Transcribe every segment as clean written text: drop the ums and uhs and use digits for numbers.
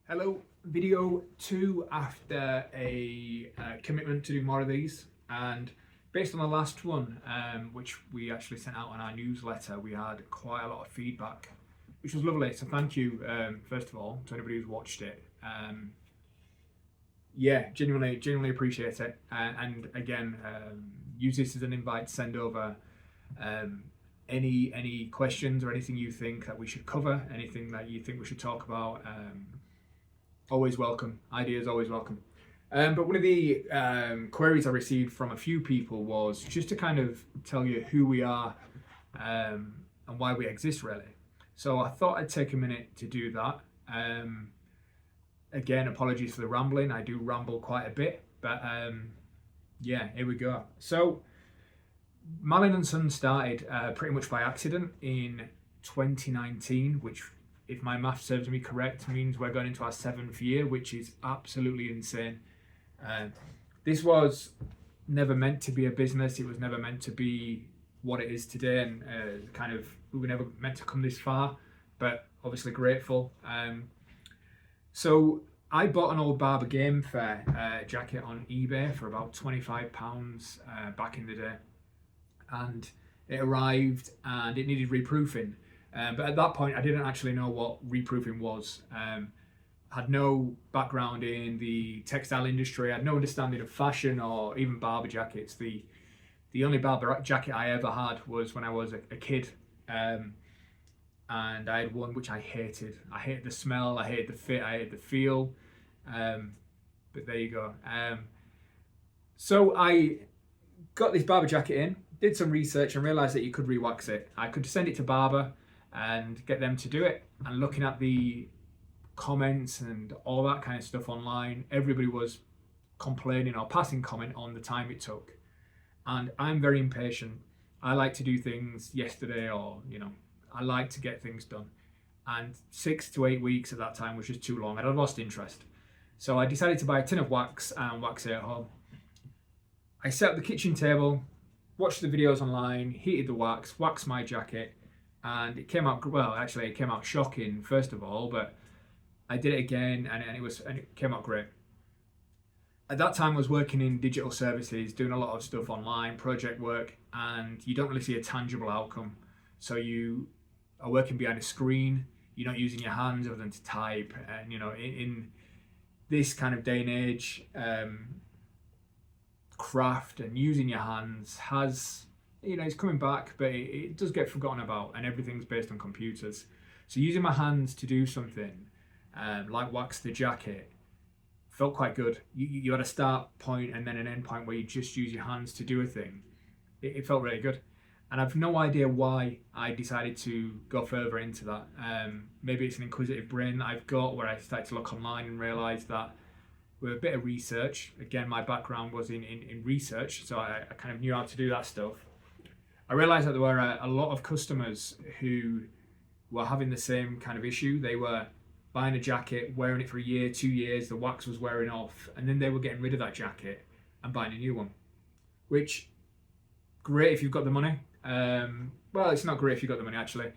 Hello, video 2 after a commitment to do more of these. And based on the last one, which we actually sent out on our newsletter, we had quite a lot of feedback, which was lovely. So thank you, first of all, to anybody who's watched it. Yeah, genuinely appreciate it. And again, use this as an invite to send over um, any questions or anything you think that we should cover, anything that you think we should talk about. Always welcome. Ideas always welcome. But one of the queries I received from a few people was just to kind of tell you who we are and why we exist, really. So I thought I'd take a minute to do that. Again, apologies for the rambling. I do ramble quite a bit, but yeah, here we go. So Malin and Son started pretty much by accident in 2019, which, if my math serves me correct, means we're going into our 7th year, which is absolutely insane. This was never meant to be a business. It was never meant to be what it is today, and we were never meant to come this far, but obviously grateful. So I bought an old Barbour Game Fair jacket on eBay for about £25 back in the day, and it arrived and it needed reproofing. But at that point, I didn't actually know what reproofing was. Had no background in the textile industry. I had no understanding of fashion or even Barbour jackets. The only Barbour jacket I ever had was when I was a kid, and I had one which I hated. I hated the smell. I hated the fit. I hated the feel. But there you go. So I got this Barbour jacket in, did some research, and realised that you could re-wax it. I could send it to Barbour and get them to do it. And looking at the comments and all that kind of stuff online, everybody was complaining or passing comment on the time it took. And I'm very impatient. I like to do things yesterday, or I like to get things done. And 6 to 8 weeks at that time was just too long. I'd lost interest. So I decided to buy a tin of wax and wax it at home. I set up the kitchen table, watched the videos online, heated the wax, waxed my jacket, and it came out well. Actually, it came out shocking first of all, but I did it again, and it came out great. At that time, I was working in digital services, doing a lot of stuff online, project work, and you don't really see a tangible outcome. So you are working behind a screen. You're not using your hands other than to type, and in this kind of day and age, craft and using your hands has, it's coming back, but it does get forgotten about, and everything's based on computers. So using my hands to do something, like wax the jacket, felt quite good. You had a start point and then an end point where you just use your hands to do a thing. It felt really good. And I've no idea why I decided to go further into that. Maybe it's an inquisitive brain that I've got, where I started to look online and realised that with a bit of research, again, my background was in research, so I kind of knew how to do that stuff. I realised that there were a lot of customers who were having the same kind of issue. They were buying a jacket, wearing it for a year, 2 years, the wax was wearing off, and then they were getting rid of that jacket and buying a new one. Which, great if you've got the money. Well, it's not great if you've got the money, actually.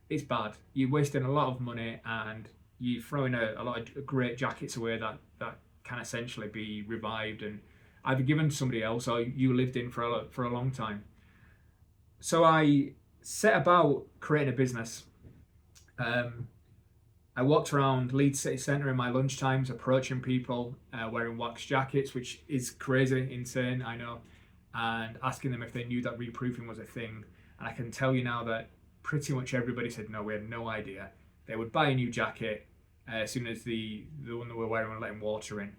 It's bad. You're wasting a lot of money, and you're throwing a lot of great jackets away that can essentially be revived and either given to somebody else or you lived in for a long time. So I set about creating a business. I walked around Leeds City Centre in my lunch times, approaching people wearing wax jackets, which is crazy, insane, I know, and asking them if they knew that reproofing was a thing. And I can tell you now that pretty much everybody said no, we had no idea. They would buy a new jacket as soon as the one that we're wearing were letting water in.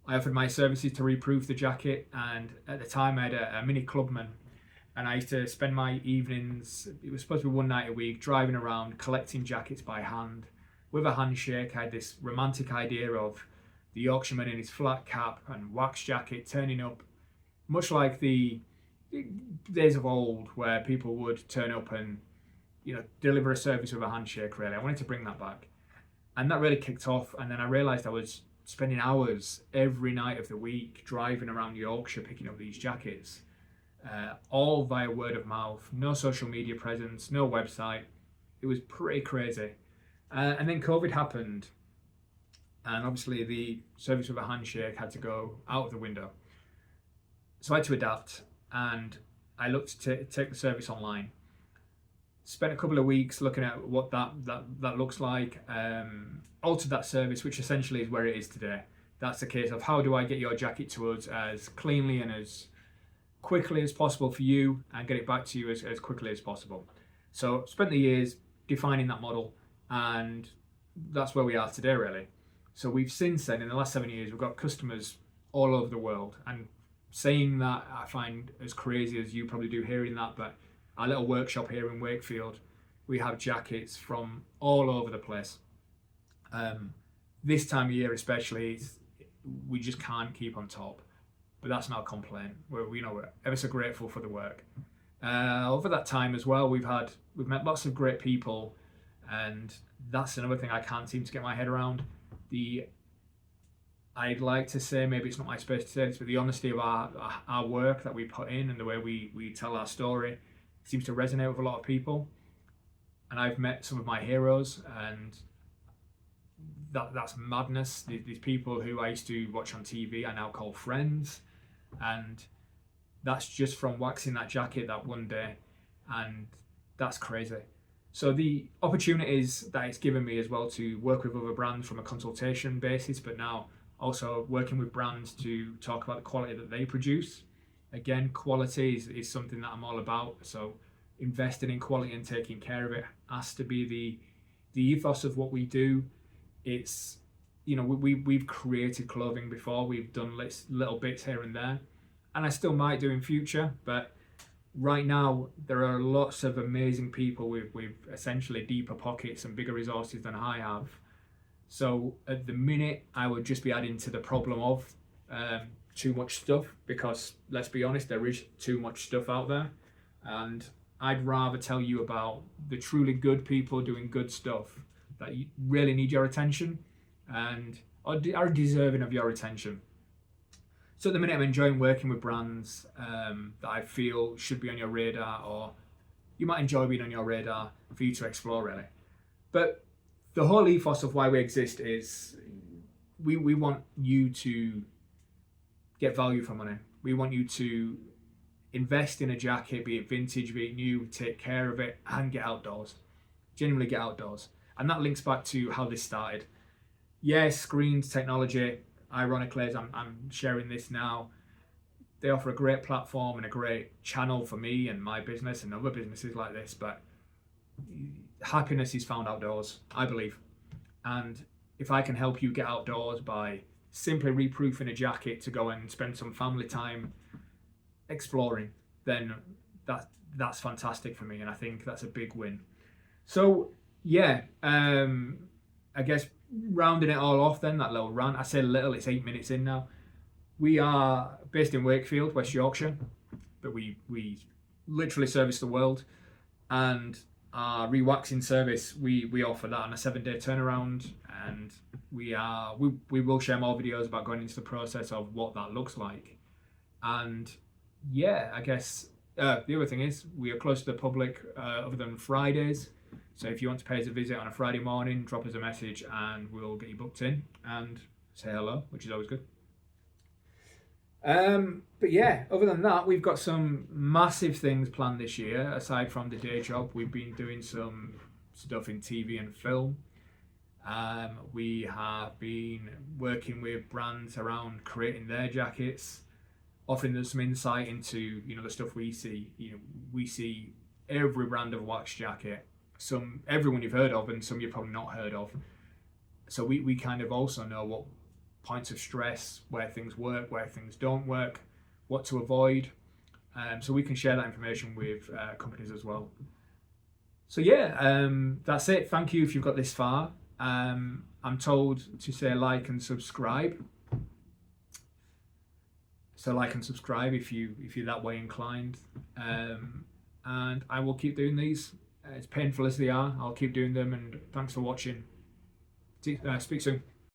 I offered my services to reproof the jacket, and at the time I had a mini clubman, and I used to spend my evenings, it was supposed to be one night a week, driving around collecting jackets by hand with a handshake. I had this romantic idea of the Yorkshireman in his flat cap and wax jacket turning up, much like the days of old where people would turn up and deliver a service with a handshake. Really, I wanted to bring that back, and that really kicked off. And then I realised I was spending hours every night of the week driving around Yorkshire picking up these jackets, all via word of mouth, no social media presence, no website. It was pretty crazy. And then COVID happened, and obviously the service with a handshake had to go out of the window. So I had to adapt, and I looked to take the service online. Spent a couple of weeks looking at what that looks like. Altered that service, which essentially is where it is today. That's the case of how do I get your jacket to us as cleanly and as quickly as possible for you, and get it back to you as quickly as possible. So spent the years defining that model, and that's where we are today, really. So we've since then, in the last 7 years, we've got customers all over the world. And saying that, I find as crazy as you probably do hearing that, but our little workshop here in Wakefield, we have jackets from all over the place. This time of year especially, we just can't keep on top. But that's not a complaint. We're ever so grateful for the work. Over that time as well, we've met lots of great people, and that's another thing I can't seem to get my head around. I'd like to say, maybe it's not my space to say this, but the honesty of our work that we put in and the way we tell our story seems to resonate with a lot of people. And I've met some of my heroes, and that's madness. These people who I used to watch on TV I now call friends, and that's just from waxing that jacket that one day, and that's crazy. So the opportunities that it's given me as well to work with other brands from a consultation basis, but now also working with brands to talk about the quality that they produce. Again, quality is something that I'm all about. So investing in quality and taking care of it has to be the ethos of what we do. It's, we've created clothing before. We've done little bits here and there, and I still might do in future. But right now, there are lots of amazing people with essentially deeper pockets and bigger resources than I have. So at the minute, I would just be adding to the problem of too much stuff, because let's be honest, there is too much stuff out there, and I'd rather tell you about the truly good people doing good stuff that you really need your attention and are deserving of your attention. So at the minute, I'm enjoying working with brands that I feel should be on your radar, or you might enjoy being on your radar for you to explore, really. But the whole ethos of why we exist is we want you to get value for money. We want you to invest in a jacket, be it vintage, be it new, take care of it, and get outdoors. Genuinely get outdoors. And that links back to how this started. Yes, screens, technology, ironically, as I'm sharing this now, they offer a great platform and a great channel for me and my business and other businesses like this, but happiness is found outdoors, I believe. And if I can help you get outdoors by simply reproofing a jacket to go and spend some family time exploring, then that's fantastic for me, and I think that's a big win. So yeah, I guess rounding it all off then, that little rant, I say little, it's 8 minutes in now. We are based in Wakefield, West Yorkshire, but we literally service the world, and our rewaxing service, we offer that on a 7-day turnaround, and we will share more videos about going into the process of what that looks like. And yeah, I guess the other thing is we are close to the public other than Fridays. So if you want to pay us a visit on a Friday morning, drop us a message and we'll get you booked in and say hello, which is always good. But yeah, other than that, we've got some massive things planned this year. Aside from the day job, we've been doing some stuff in TV and film. We have been working with brands around creating their jackets, offering them some insight into the stuff we see. We see every brand of wax jacket, everyone you've heard of and some you've probably not heard of. So we kind of also know what points of stress, where things work, where things don't work, what to avoid. So we can share that information with companies as well. So yeah, that's it. Thank you if you've got this far. I'm told to say like and subscribe. So like and subscribe if you're that way inclined. And I will keep doing these. As painful as they are, I'll keep doing them. And thanks for watching. Speak soon.